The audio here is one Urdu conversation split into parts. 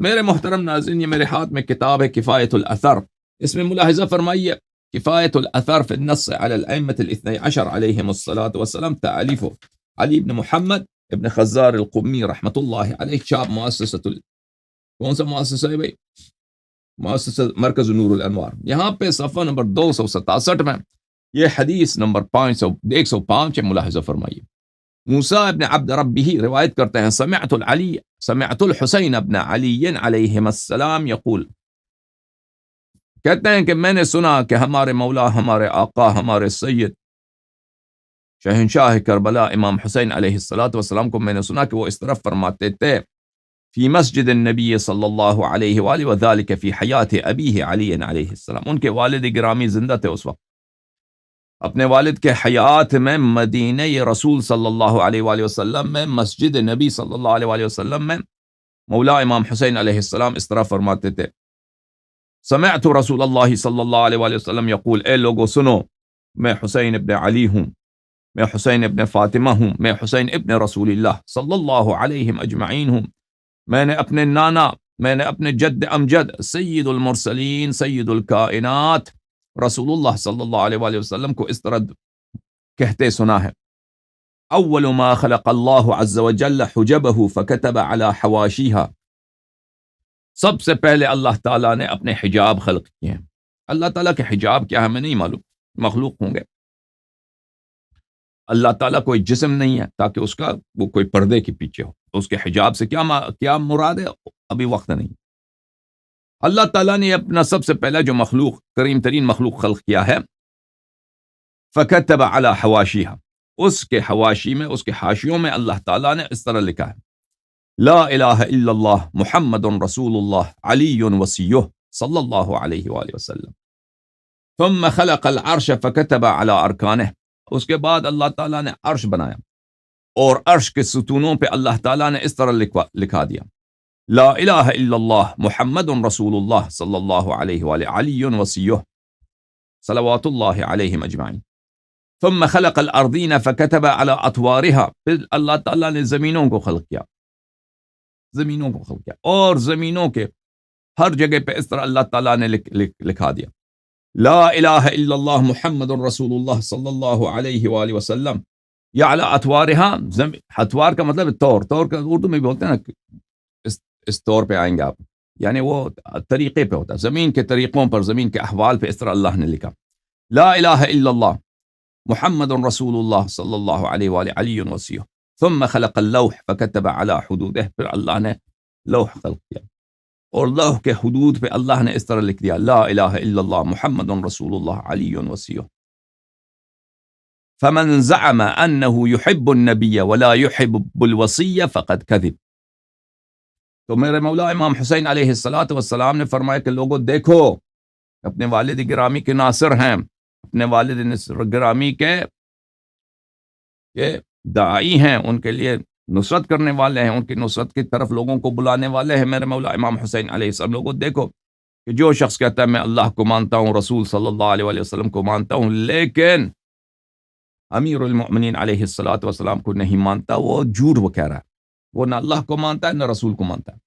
میرے محترم ناظرین، یہ میرے ہاتھ میں کتاب ہے کفایت الاثر. اس میں ملاحظہ فرمائیے کفایت الاثر فی النص علی الائمة الاثنی عشر علیہم الصلاۃ والسلام، تألیف علی بن محمد ابن خزار القمی رحمۃ اللہ علیہ، شاب کون سا مؤسسہ ہے بھائی؟ مؤسسہ مرکز نور الانوار. یہاں پہ صفحہ نمبر 267 میں یہ حدیث نمبر 105 ملاحظہ فرمائیے. موسیٰ ابن عبد ربہ روایت کرتے ہیں سمعت الحسین ابن علی علیہ السلام یقول، کہتے ہیں کہ میں نے سنا کہ ہمارے مولا، ہمارے آقا، ہمارے سید شہنشاہ کربلا امام حسین علیہ السلام کو میں نے سنا کہ وہ اس طرف فرماتے تھے فی مسجد النبی صلی اللہ علیہ وآلہ وذالک فی حیات ابیہ علی علیہ السلام. ان کے والد گرامی زندہ تھے اس وقت، اپنے والد کے حیات میں مدینہ رسول صلی اللہ علیہ وآلہ وسلم میں، مسجد نبی صلی اللہ علیہ وآلہ وسلم میں مولا امام حسین علیہ السلام اس طرح فرماتے تھے، سمعت رسول اللہ صلی اللہ علیہ وآلہ وسلم یقول، اے لوگو سنو، میں حسین ابن علی ہوں، میں حسین ابن فاطمہ ہوں، میں حسین ابن رسول اللہ صلی اللہ علیہ اجمعین ہوں. میں نے اپنے نانا، میں نے اپنے جد امجد سید المرسلین، سید الکائنات رسول اللہ صلی اللہ علیہ وآلہ وسلم کو اس طرح کہتے سنا ہے، اول ما خلق اللہ عز وجل حجبہ فکتب علی حواشیہا، سب سے پہلے اللہ تعالیٰ نے اپنے حجاب خلق کیے ہیں. اللہ تعالیٰ کے حجاب کیا ہمیں نہیں معلوم، مخلوق ہوں گے. اللہ تعالیٰ کوئی جسم نہیں ہے تاکہ اس کا وہ کوئی پردے کے پیچھے ہو. اس کے حجاب سے کیا مراد ہے ابھی وقت نہیں. اللہ تعالیٰ نے اپنا سب سے پہلا جو مخلوق، کریم ترین مخلوق خلق کیا ہے، فکتب علی حواشیہا، اس کے حواشی میں، اس کے حاشیوں میں اللہ تعالیٰ نے اس طرح لکھا ہے، لا الہ الا اللہ محمد رسول اللہ علی وصیہ صلی اللہ علیہ وآلہ وسلم. ثم خلق العرش فکتب علی ارکانہ، اس کے بعد اللہ تعالیٰ نے عرش بنایا اور عرش کے ستونوں پہ اللہ تعالیٰ نے اس طرح لکھا دیا، لا الہ الا اللہ محمد رسول اللہ صلی اللہ علیہ وآلہ علی وصیہ صلوات اللہ علیہم اجمعین. ثم خلق الارضین فکتب علی اطوارها، پھر اللہ تعالیٰ نے زمینوں کو خلق کیا، زمینوں کو خلق کیا اور زمینوں کے ہر جگہ پہ اس طرح اللہ تعالیٰ نے لکھا دیا، لا الہ الا اللہ محمد رسول اللہ صلی اللہ علیہ وآلہ وسلم. یا علی اطوارها، اطوار کا مطلب طور کا اردو میں بھی بولتے ہیں نا، اس طور پہ آئیں گے آپ، یعنی وہ طریقے پہ ہوتا ہے، زمین کے طریقوں پر، زمین کے احوال پہ اس طرح اللہ نے لکھا، لا الہ الا اللہ محمد رسول اللہ صلی اللہ علیہ وآلہ علی وصیہ. ثم خلق اللوح فکتب علی حدودہ، پھر اللہ نے لوح خلق کیا اور لوح کے حدود پہ اللہ نے اس طرح لکھ دیا، لا الہ الا اللہ محمد رسول اللہ علی وصیہ. فمن زعم انه يحب النبي ولا يحب الوصیہ فقد کذب. تو میرے مولا امام حسین علیہ السلام نے فرمایا کہ لوگوں دیکھو، اپنے والد گرامی کے ناصر ہیں، اپنے والد گرامی کے داعی ہیں، ان کے لیے نصرت کرنے والے ہیں، ان کی نصرت کی طرف لوگوں کو بلانے والے ہیں میرے مولا امام حسین علیہ السلام. لوگوں دیکھو کہ جو شخص کہتا ہے میں اللہ کو مانتا ہوں، رسول صلی اللہ علیہ وآلہ وسلم کو مانتا ہوں، لیکن امیر المؤمنین علیہ السلام کو نہیں مانتا، وہ جھوٹ وہ کہہ رہا ہے. وہ نہ اللہ کو مانتا ہے نہ رسول کو مانتا ہے.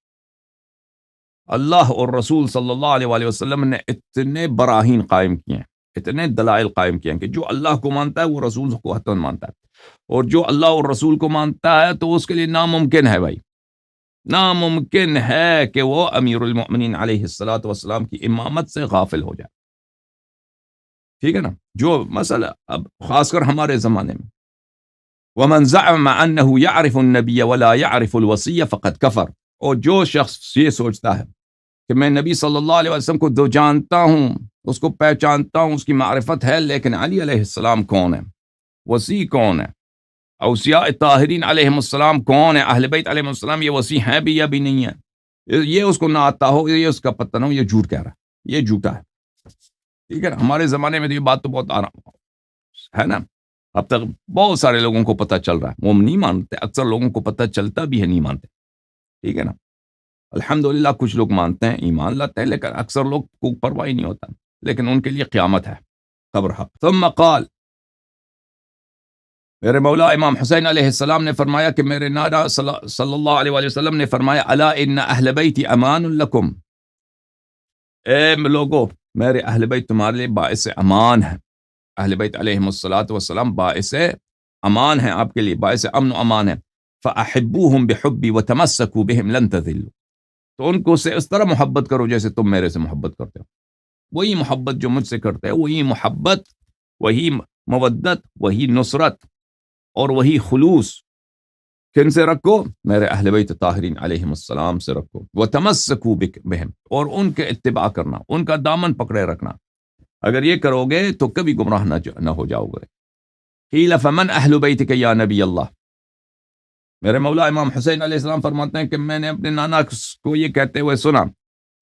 اللہ اور رسول صلی اللہ علیہ وآلہ وسلم نے اتنے براہین قائم کیے ہیں، اتنے دلائل قائم کیے ہیں کہ جو اللہ کو مانتا ہے وہ رسول کو حتماً مانتا ہے، اور جو اللہ اور رسول کو مانتا ہے تو اس کے لیے ناممکن ہے بھائی، ناممکن ہے کہ وہ امیر المؤمنین علیہ السلام کی امامت سے غافل ہو جائے. ٹھیک ہے نا؟ جو مسئلہ اب خاص کر ہمارے زمانے میں، ومن زعم انه يعرف النبي ولا يعرف الوصیہ فقد کفر، اور جو شخص یہ سوچتا ہے کہ میں نبی صلی اللہ علیہ وسلم کو جانتا ہوں، اس کو پہچانتا ہوں، اس کی معرفت ہے، لیکن علی علیہ السلام کون ہے، وصی کون ہے، اوصیاء طاہرین علیہم السلام کون ہے، اہل بیت علیہم السلام یہ وصی ہیں بھی یا بھی نہیں ہے، یہ اس کو نہ آتا ہو، یہ اس کا پتہ نہ ہو، یہ جھوٹ کہہ رہا ہے، یہ جھوٹا ہے. ٹھیک ہے نا؟ ہمارے زمانے میں تو یہ بات تو بہت آرام ہے نا، اب تک بہت سارے لوگوں کو پتہ چل رہا ہے، وہ نہیں مانتے، اکثر لوگوں کو پتہ چلتا بھی ہے نہیں مانتے. ٹھیک ہے نا؟ الحمدللہ کچھ لوگ مانتے ہیں، ایمان لاتے ہیں، لیکن اکثر لوگ کو پرواہ ہی نہیں ہوتا، لیکن ان کے لیے قیامت ہے، قبر حق. ثم قال میرے مولا امام حسین علیہ السلام نے فرمایا کہ میرے نانا صلی اللہ علیہ وآلہ وسلم نے فرمایا الا ان اہل بیتی امان لکم، اے لوگو میرے اہل بیت تمہارے لیے باعث امان ہے، اہل بیت علیہم الصلاۃ والسلام باعث امان ہے، آپ کے لیے باعث امن و امان ہے، فاحبوہم بحبی وتمسکوا بہم لن تذلوا، تو ان کو سے اس طرح محبت کرو جیسے تم میرے سے محبت کرتے ہو، وہی محبت جو مجھ سے کرتے ہو، وہی محبت، وہی مودت، وہی نصرت اور وہی خلوص کن سے رکھو؟ میرے اہل بیت طاہرین علیہم السلام سے رکھو، وتمسکوا بہم، اور ان کے اتباع کرنا، ان کا دامن پکڑے رکھنا، اگر یہ کرو گے تو کبھی گمراہ نہ ہو جاؤ گے۔ قیل فمن اہل بیتک یا نبی اللہ، میرے مولا امام حسین علیہ السلام فرماتے ہیں کہ میں نے اپنے نانا کو یہ کہتے ہوئے سنا،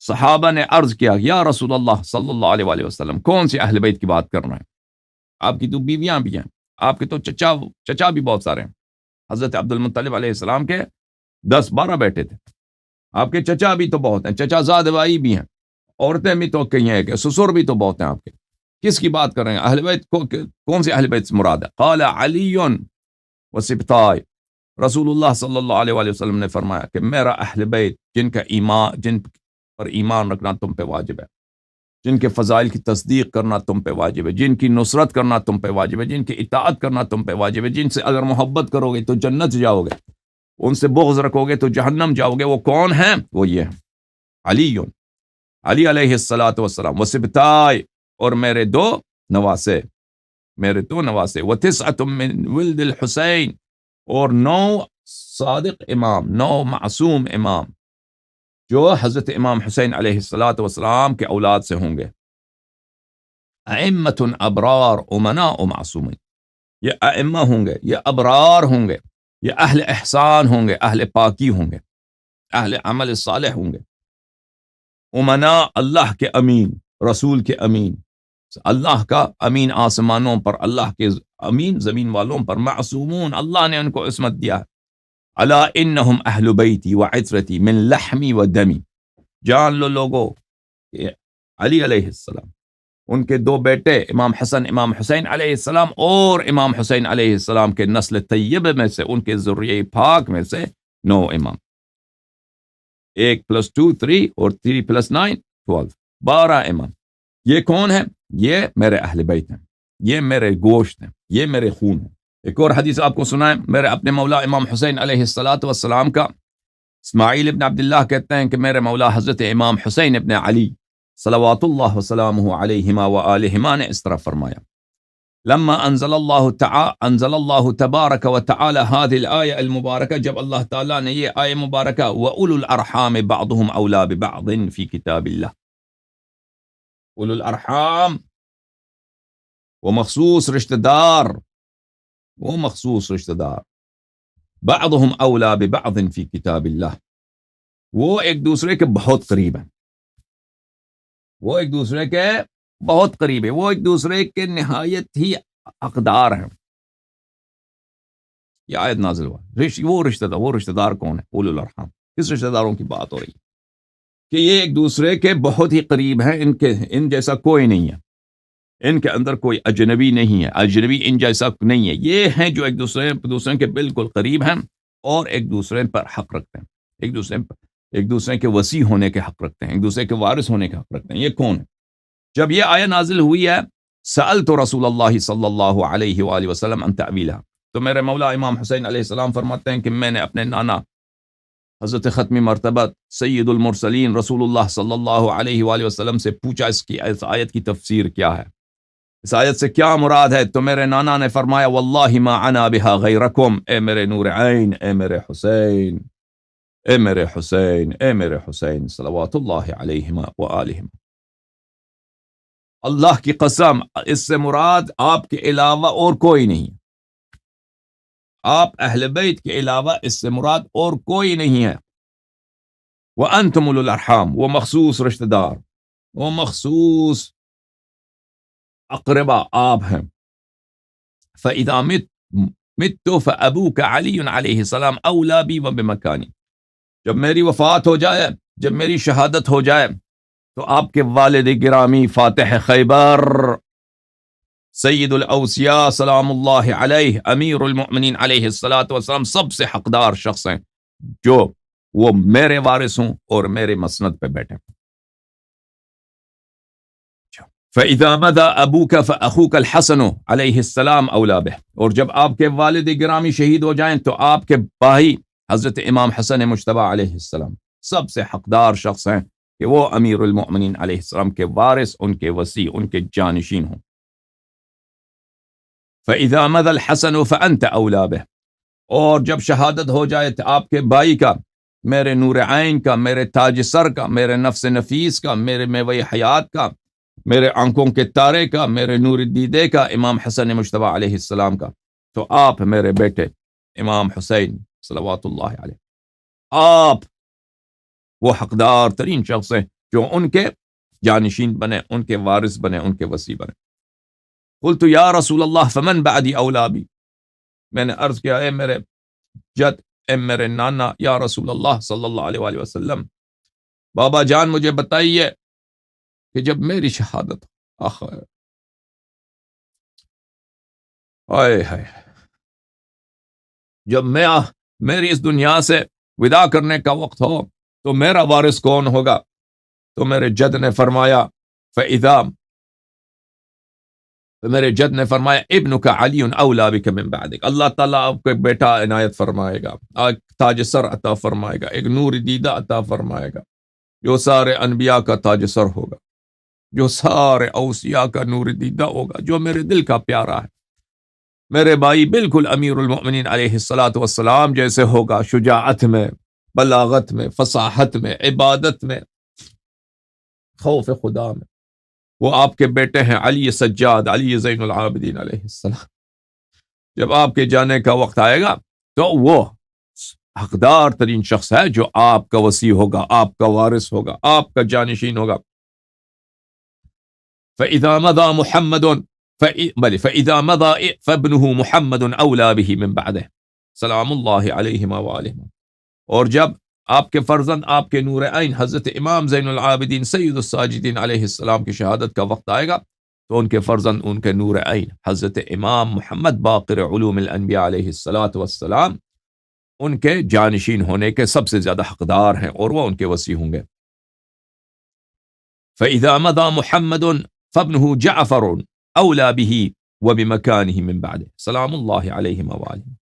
صحابہ نے عرض کیا یا رسول اللہ صلی اللہ علیہ وآلہ وسلم، کون سی اہل بیت کی بات کر رہے ہیں؟ آپ کی تو بیویاں بھی ہیں، آپ کے تو چچا بھی بہت سارے ہیں، حضرت عبد المطلب علیہ السلام کے 10-12 بیٹے تھے، آپ کے چچا بھی تو بہت ہیں، چچا زاد بھائی بھی ہیں، عورتیں بھی تو کئی ہیں، کہ سسر بھی تو بہت ہیں آپ کے، کس کی بات کر رہے ہیں؟ اہل بیت کون سے اہل بیت مراد ہے؟ قال علی وسبطائے، رسول اللہ صلی اللہ علیہ وآلہ وسلم نے فرمایا کہ میرا اہل بیت جن پر ایمان رکھنا تم پہ واجب ہے، جن کے فضائل کی تصدیق کرنا تم پہ واجب ہے، جن کی نصرت کرنا تم پہ واجب ہے، جن کی اطاعت کرنا تم پہ واجب ہے، جن سے اگر محبت کرو گے تو جنت جاؤ گے، ان سے بغض رکھو گے تو جہنم جاؤ گے، وہ کون ہیں؟ وہ یہ ہیں علی علیہ الصلاۃ والسلام، وسبطائے، اور میرے دو نواسے، وتسعۃ من ولد الحسین، اور 9 صادق امام، 9 معصوم امام جو حضرت امام حسین علیہ الصلاۃ والسلام کے اولاد سے ہوں گے، ائمۃ ابرار امناء معصومین، یہ ائمہ ہوں گے، یہ ابرار ہوں گے، یہ اہل احسان ہوں گے، اہل پاکی ہوں گے، اہل عمل صالح ہوں گے، امناء اللہ کے امین، رسول کے امین، اللہ کا امین آسمانوں پر، اللہ کے امین زمین والوں پر، معصومون، اللہ نے ان کو عصمت دیا ہے، الا انہم اہل بیتی وعطرتی من لحمی و دمی، جان لو لوگو کہ علی علیہ السلام، ان کے 2 بیٹے امام حسن امام حسین علیہ السلام، اور امام حسین علیہ السلام کے نسل طیبہ میں سے، ان کے ذریہ پاک میں سے 9 امام، 1 + 2 3 اور 3 + 9 12، 12 امام، یہ کون ہیں؟ یہ میرے اہل بیت ہیں، یہ میرے گوشت ہیں، یہ میرے خون ہیں۔ ایک اور حدیث آپ کو سنائیں، میرے اپنے مولا امام حسین علیہ الصلاۃ والسلام کا، اسماعیل ابن عبداللہ کہتے ہیں کہ میرے مولا حضرت امام حسین ابن علی صلوات اللہ وسلامہ علیہما وآلہما نے اس طرح فرمایا، لما انزل اللہ تبارک وتعالی هذه الآیہ المبارکہ، جب اللہ تعالیٰ نے یہ آیہ مبارکہ، وَأُولُو الْأَرْحَامِ بَعْضُهُمْ أَوْلَى بِبَعْضٍ فِي كِتَابِ اللَّهِ، اولو الارحام، وہ مخصوص رشتہ دار، بعضهم اولا ببعض فی کتاب اللہ، وہ ایک دوسرے کے بہت قریب ہیں، وہ ایک دوسرے کے بہت قریب ہیں، وہ ایک دوسرے کے نہایت ہی حقدار ہیں۔ یہ آیت نازل ہوا، وہ رشتہ دار کون ہے؟ اولو الارحام، کس رشتہ داروں کی بات ہو رہی ہے؟ کہ یہ ایک دوسرے کے بہت ہی قریب ہیں، ان جیسا کوئی نہیں ہے، ان کے اندر کوئی اجنبی نہیں ہے، اجنبی ان جیسا نہیں ہے، یہ ہیں جو ایک دوسرے کے بالکل قریب ہیں، اور ایک دوسرے پر حق رکھتے ہیں، ایک دوسرے کے وسیع ہونے کے حق رکھتے ہیں، ایک دوسرے کے وارث ہونے کے حق رکھتے ہیں۔ یہ کون ہے؟ جب یہ آیہ نازل ہوئی ہے، سألت رسول اللہ صلی اللہ علیہ وآلہ وسلم عن تأویلها، تو میرے مولا امام حسین علیہ السلام فرماتے ہیں کہ میں نے اپنے نانا حضرت ختمی مرتبت سید المرسلین رسول اللہ صلی اللہ علیہ وآلہ وسلم سے پوچھا اس آیت کی تفسیر کیا ہے، اس آیت سے کیا مراد ہے؟ تو میرے نانا نے فرمایا، واللہ ما عنا بها غیرکم، اے میرے نور عین، اے میرے حسین، اے میرے حسین، اے میرے حسین صلوات اللہ علیہما وآلہما، اللہ کی قسم اس سے مراد آپ کے علاوہ اور کوئی نہیں، آپ اہل بیت کے علاوہ اس سے مراد اور کوئی نہیں ہے، وانتم اولو الارحام، وہ مخصوص رشتہ دار، وہ مخصوص اقربا آپ ہیں، فاذا مت فابوک علی علیہ السلام اولا بی وبمکانی، جب میری وفات ہو جائے، جب میری شہادت ہو جائے، تو آپ کے والد گرامی فاتح خیبر سید الاوصیاء سلام اللہ علیہ، امیر المؤمنین علیہ الصلاۃ والسلام سب سے حقدار شخص ہیں جو وہ میرے وارث ہوں اور میرے مسند پہ بیٹھے۔ فَإِذَا مَضَى أَبُوكَ فَأَخُوكَ الْحَسَنُ علیہ السلام اولیٰ بہ، اور جب آپ کے والد گرامی شہید ہو جائیں تو آپ کے بھائی حضرت امام حسن مجتبی علیہ السلام سب سے حقدار شخص ہیں کہ وہ امیر المؤمنین علیہ السلام کے وارث، ان کے وصی، ان کے جانشین ہوں۔ فَإِذَا مَضَى الْحَسَنُ فَأَنْتَ أَوْلَىٰ بِهِ، اور جب شہادت ہو جائے آپ کے بھائی کا، میرے نور عین کا، میرے تاج سر کا، میرے نفس نفیس کا، میرے میوہ حیات کا، میرے آنکھوں کے تارے کا، میرے نور دیدے کا، امام حسن مجتبی علیہ السلام کا، تو آپ میرے بیٹے امام حسین صلوات اللہ علیہ، آپ وہ حقدار ترین شخص ہیں جو ان کے جانشین بنے، ان کے وارث بنے، ان کے وصی بنے۔ قلت یا رسول اللہ فمن بعدی اولیٰ بی، میں نے عرض کیا اے میرے جد، اے میرے نانا، یا رسول اللہ صلی اللہ علیہ وآلہ وسلم، بابا جان مجھے بتائیے کہ جب میری شہادت آئے ہے، جب میری اس دنیا سے وداع کرنے کا وقت ہو تو میرا وارث کون ہوگا؟ تو میرے جد نے فرمایا میرے جد نے فرمایا ابنک علی اولیٰ بک من بعدک، اللہ تعالیٰ آپ کو ایک بیٹا عنایت فرمائے گا، ایک تاج سر عطا فرمائے گا، ایک نور دیدہ عطا فرمائے گا، جو سارے انبیاء کا تاج سر ہوگا، جو سارے اوصیاء کا نور دیدہ ہوگا، جو میرے دل کا پیارا ہے۔ میرے بھائی بالکل امیر المؤمنین علیہ الصلاۃ والسلام جیسے ہوگا، شجاعت میں، بلاغت میں، فصاحت میں، عبادت میں، خوف خدا میں۔ وہ آپ کے بیٹے ہیں علی سجاد، علی زین العابدین علیہ السلام۔ جب آپ کے جانے کا وقت آئے گا تو وہ حقدار ترین شخص ہے جو آپ کا وصی ہوگا، آپ کا وارث ہوگا، آپ کا جانشین ہوگا۔ فَإِذَا مَضَى مُحَمَّدٌ فَإِذَا مَضَى فَابْنُهُ مُحَمَّدٌ أَوْلَىٰ بِهِ مِن بَعْدِهِ سلام اللہ علیہما وآلہما، اور جب آپ کے فرزند، آپ کے نور عین حضرت امام زین العابدین سید الساجدین علیہ السلام کی شہادت کا وقت آئے گا تو ان کے فرزند، ان کے نور عین حضرت امام محمد باقر علوم الانبیاء علیہ الصلاۃ والسلام ان کے جانشین ہونے کے سب سے زیادہ حقدار ہیں اور وہ ان کے وصی ہوں گے۔ فَإِذَا مَضَى مُحَمَّدٌ فَابْنُهُ جَعْفَرٌ أَوْلَىٰ بِهِ وَبِمَكَانِهِ مِن بَعْدِهِ سلام اللہ علیہما وآلہما،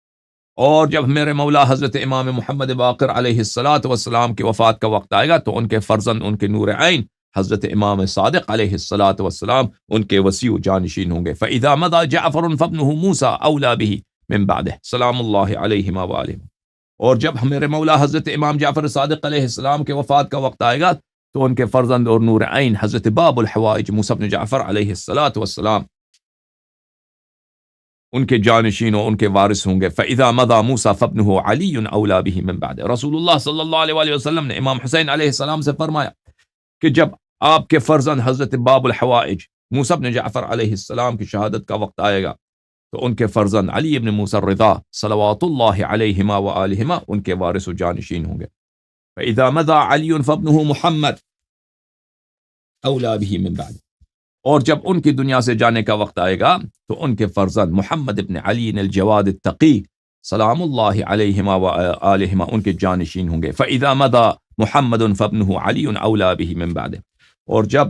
اور جب میرے مولا حضرت امام محمد باقر علیہ الصلاۃ والسلام کی وفات کا وقت آئے گا تو ان کے فرزند، ان کے نور عین حضرت امام صادق علیہ الصلاۃ والسلام ان کے وصی و جانشین ہوں گے۔ فَإِذَا مَضَى جَعْفَرٌ فَابْنُهُ مُوسَىٰ أَوْلَىٰ بِهِ مِن بَعْدِهِ سلام اللہ علیہما وآلہما، اور جب میرے مولا حضرت امام جعفر صادق علیہ السلام کے وفات کا وقت آئے گا تو ان کے فرزند اور نور عین حضرت باب الحوائج موسیٰ بن جعفر علیہ الصلاۃ والسلام ان کے جانشین و ان کے وارث ہوں گے۔ فَإِذَا مَضَى مُوسَىٰ فَابْنُهُ عَلِيٌّ أَوْلَىٰ بِهِ مِن بَعْدِهِ رسول اللہ صلی اللہ علیہ وآلہ وسلم نے امام حسین علیہ السلام سے فرمایا کہ جب آپ کے فرزند حضرت باب الحوائج موسیٰ بن جعفر علیہ السلام کی شہادت کا وقت آئے گا تو ان کے فرزند علی ابن موسیٰ الرضا صلوات اللہ علیہما وآلہما ان کے وارث و جانشین ہوں گے۔ فَإِذَا مَضَى عَلِيٌّ فَابْنُهُ مُحَمَّدٌ أَوْلَىٰ بِهِ مِن بَعْدِهِ، اور جب ان کی دنیا سے جانے کا وقت آئے گا تو ان کے فرزند محمد ابن علی الجواد التقی سلام اللہ علیہما وآلہما ان کے جانشین ہوں گے۔ فَإِذَا مَضَى مُحَمَّدٌ فَابْنُهُ عَلِيٌّ أَوْلَىٰ بِهِ مِن بَعْدِهِ، اور جب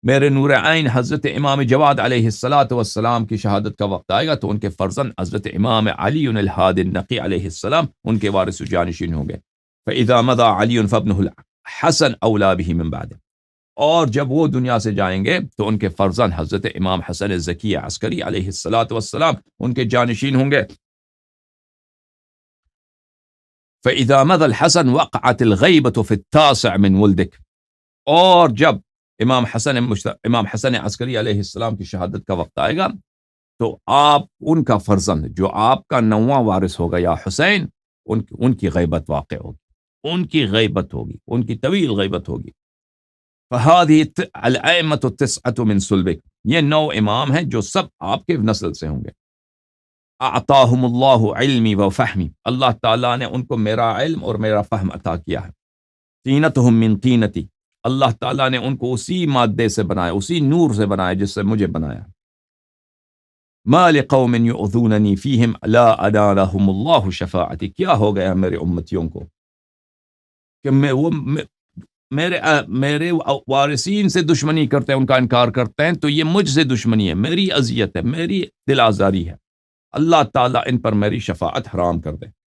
میرے نور عین حضرت امام جواد علیہ الصلاۃ والسلام کی شہادت کا وقت آئے گا تو ان کے فرزند حضرت امام علی الہادی النقی علیہ السلام ان کے وارث و جانشین ہوں گے۔ فَإِذَا مَضَى عَلِيٌّ فَابْنُهُ الحسن أَوْلَىٰ بِهِ مِن بَعْدِهِ، اور جب وہ دنیا سے جائیں گے تو ان کے فرزند حضرت امام حسن الزکی عسکری علیہ الصلاۃ والسلام ان کے جانشین ہوں گے۔ فَإِذَا مَضَى الْحَسَنُ وَقَعَتِ الْغَيْبَةُ فِي التَّاسِعِ مِن وَلْدِكَ، اور جب امام حسن عسکری علیہ السلام کی شہادت کا وقت آئے گا تو آپ ان کا فرزند جو آپ کا 9واں وارث ہوگا یا حسین، ان کی غیبت واقع ہوگی، ان کی غیبت ہوگی، ان کی طویل غیبت ہوگی۔ فَهَذِهِ الْأَئِمَّةُ التِّسْعَةُ مِن صُلْبِكَ، یہ 9 امام ہیں جو سب آپ کے نسل سے ہوں گے۔ أَعْطَاهُمُ اللَّهُ عِلْمِي وَفَهْمِي، اللہ تعالیٰ نے ان کو میرا علم اور میرا فہم عطا کیا ہے۔ طِينَتُهُم مِّن طِينَتِي، اللہ تعالیٰ نے ان کو اسی مادے سے بنایا، اسی نور سے بنایا جس سے مجھے بنایا۔ ما لقوم يؤذونني فيهم لا انالهم اللہ شفاعتی، کیا ہو گیا میرے امتیوں کو کہ میرے وارثین سے دشمنی کرتے ہیں، ان کا انکار کرتے ہیں، تو یہ مجھ سے دشمنی ہے، میری اذیت ہے، میری دل آزاری ہے، اللہ تعالیٰ ان پر میری شفاعت حرام کر دے۔